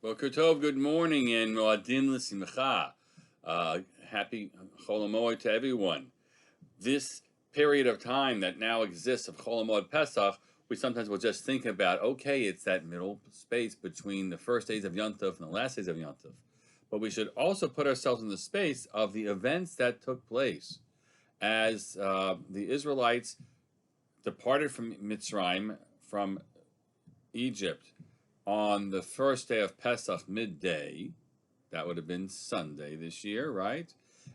Boker Tov, good morning, and Moadim L'Simcha. Happy Chol Hamoed to everyone. This period of time that now exists of Chol Hamoed Pesach, we sometimes will just think about, okay, it's that middle space between the first days of Yom Tov and the last days of Yom Tov. But we should also put ourselves in the space of the events that took place as the Israelites departed from Mitzrayim, from Egypt, on the first day of Pesach midday. That would have been Sunday this year, right?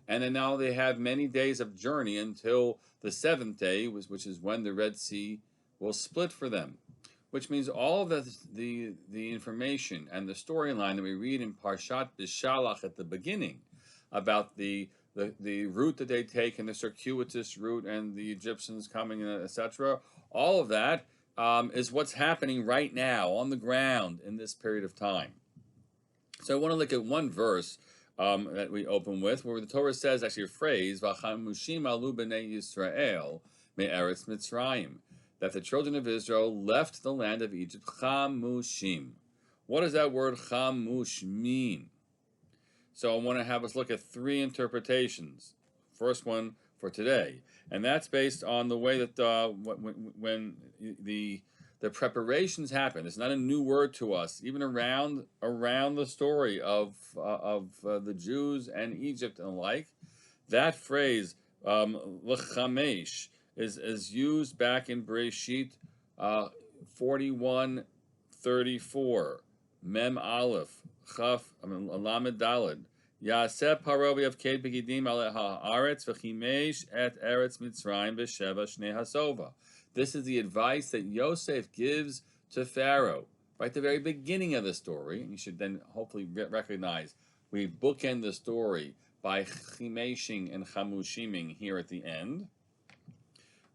And then now they have many days of journey until the seventh day, which is when the Red Sea will split for them. Which means all of the information and the storyline that we read in Parshat Bishalach at the beginning about the route that they take and the circuitous route and the Egyptians coming, etc. All of that is what's happening right now on the ground in this period of time. So I want to look at one verse that we open with, where the Torah says, actually a phrase, "V'chamushim alu b'nei Yisrael me'eretz Mitzrayim," that the children of Israel left the land of Egypt. Chamushim. What does that word chamush mean? So I want to have us look at three interpretations. First one for today, and that's based on the way that when the preparations happen. It's not a new word to us, even around the story of the Jews and Egypt and the like. That phrase l'chamesh is used back in Bereshit 41:34, Mem Aleph Chaf Lamed Daled. Yaseh Paro v'yavked begidim al haaretz v'chimesh et eretz Mitzrayim v'sheva shnei hasova. This is the advice that Yosef gives to Pharaoh right at the very beginning of the story. And you should then hopefully recognize we bookend the story by chimeshing and chamushiming here at the end.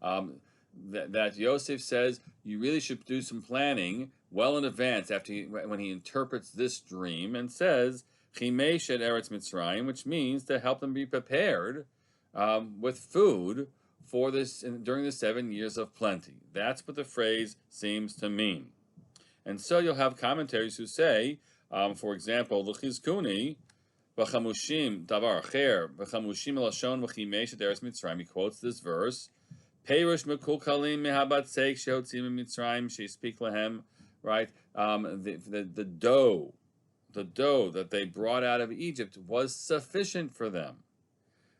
That Yosef says you really should do some planning well in advance when he interprets this dream and says Chimesh et Eretz Mitzrayim, which means to help them be prepared with food for this during the 7 years of plenty. That's what the phrase seems to mean. And so you'll have commentaries who say, for example, L'chizkuni v'chamushim davar acher v'chamushim lashon v'chimesh et Eretz Mitzrayim. He quotes this verse. Peirush mekulkalim mehabat seik shehotzim Mitzrayim sheispeak lahem. Right, the dough that they brought out of Egypt was sufficient for them.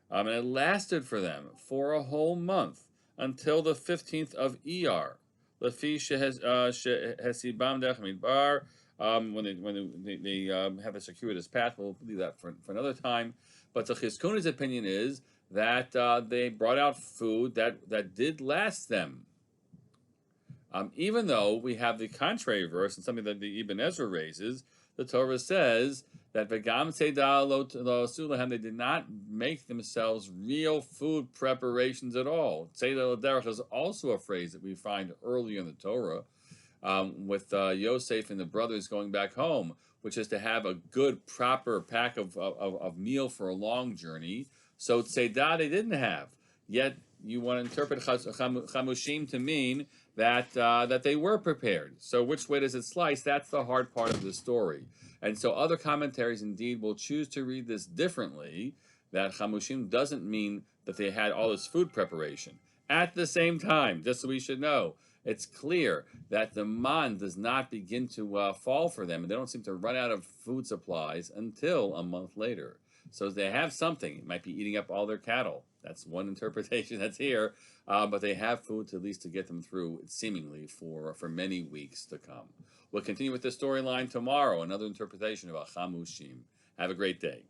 And it lasted for them for a whole month until the 15th of Iyar. Lefi shehesibam derech midbar. When they have a circuitous path, we'll leave that for another time. But the Chizkuni's opinion is that they brought out food that did last them. Even though we have the contrary verse and something that the Ibn Ezra raises, the Torah says that v'gam tzeidah lo sulahem, they did not make themselves real food preparations at all. Tzeidah l'derech is also a phrase that we find earlier in the Torah with Yosef and the brothers going back home, which is to have a good, proper pack of meal for a long journey. So tzeidah they didn't have. Yet you want to interpret chamushim to mean that they were prepared. So which way does it slice? That's the hard part of the story. And so other commentaries indeed will choose to read this differently, that chamushim doesn't mean that they had all this food preparation. At the same time, just so we should know, it's clear that the man does not begin to fall for them, and they don't seem to run out of food supplies until a month later. So they have something. It might be eating up all their cattle. That's one interpretation that's here. But they have food to at least to get them through, seemingly, for many weeks to come. We'll continue with the storyline tomorrow, another interpretation of Chamushim. Have a great day.